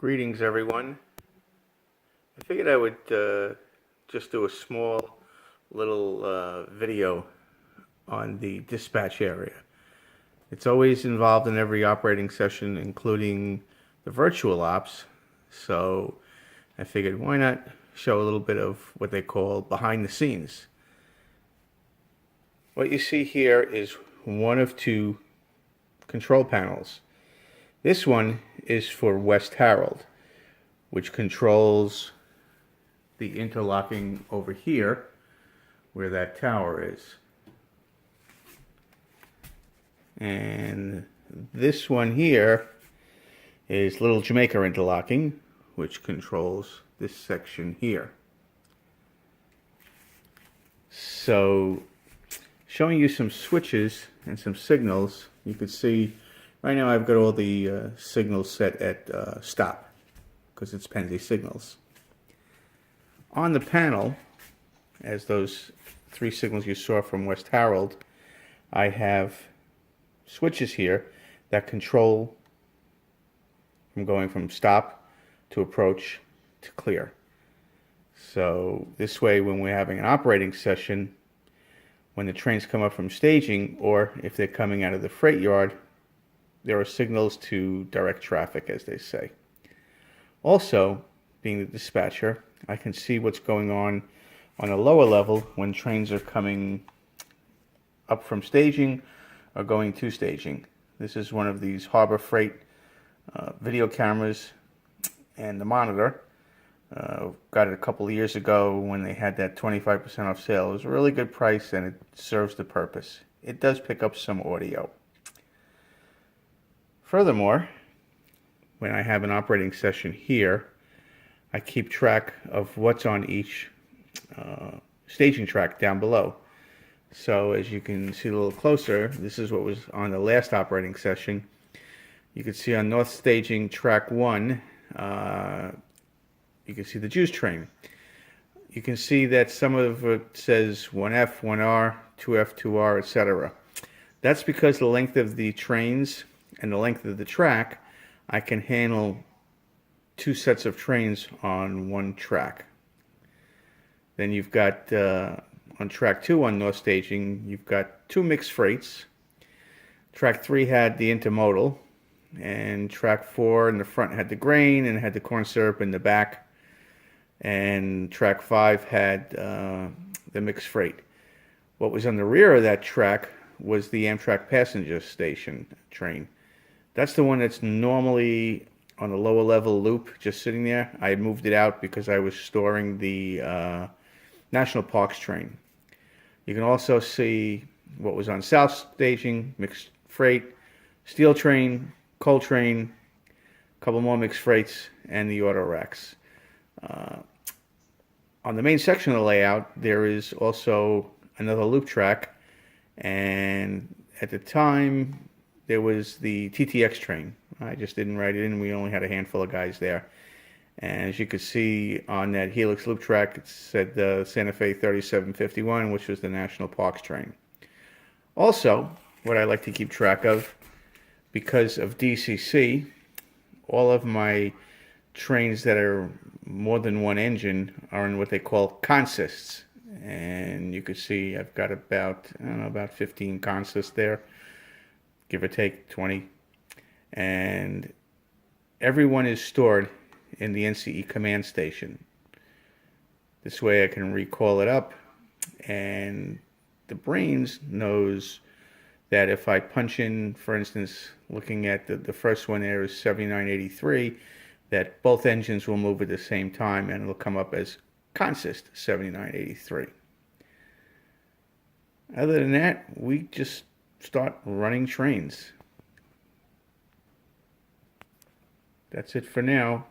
Greetings, everyone. I figured I would just do a small little video on the dispatch area. It's always involved in every operating session, including the virtual ops. So I figured why not show a little bit of what they call behind the scenes. What you see here is one of two control panels. This one is for West Harold, which controls the interlocking over here where that tower is. And this one here is Little Jamaica interlocking, which controls this section here. So showing you some switches and some signals. You can see right now I've got all the signals set at stop because it's Pennsy signals. On the panel, as those three signals you saw from West Harold, I have switches here that control from going from stop to approach to clear. So this way, when we're having an operating session, when the trains come up from staging, or if they're coming out of the freight yard, there are signals to direct traffic, as they say. Also, being the dispatcher, I can see what's going on a lower level when trains are coming up from staging or going to staging. This is one of these Harbor Freight video cameras, and the monitor. Got it a couple of years ago when they had that 25% off sale. It was a really good price and it serves the purpose. It does pick up some audio. Furthermore, when I have an operating session here, I keep track of what's on each staging track down below. So as you can see a little closer, this is what was on the last operating session. You can see on North Staging Track 1, you can see the juice train. You can see that some of it says 1F, 1R, 2F, 2R, etc. That's because the length of the trains and the length of the track, I can handle two sets of trains on one track. Then you've got on track 2 on North Staging, you've got two mixed freights. Track 3 had the intermodal, and track 4 in the front had the grain and had the corn syrup in the back. And track 5 had the mixed freight. What was on the rear of that track was the Amtrak passenger station train. That's the one that's normally on the lower level loop, just sitting there. I moved it out because I was storing the National Parks train. You can also see what was on South Staging, mixed freight, steel train, coal train, a couple more mixed freights, and the auto racks. On the main section of the layout, there is also another loop track, and at the time, there was the TTX train. I just didn't write it in. We only had a handful of guys there. And as you could see on that Helix loop track, it said Santa Fe 3751, which was the National Parks train. Also, what I like to keep track of, because of DCC, all of my trains that are more than one engine are in what they call consists. And you can see I've got about 15 consists there, give or take 20. And everyone is stored in the NCE command station. This way I can recall it up, and the brains knows that if I punch in, for instance, looking at the first one there is 7983, that both engines will move at the same time and it'll come up as consist 7983. Other than that, we just start running trains. That's it for now.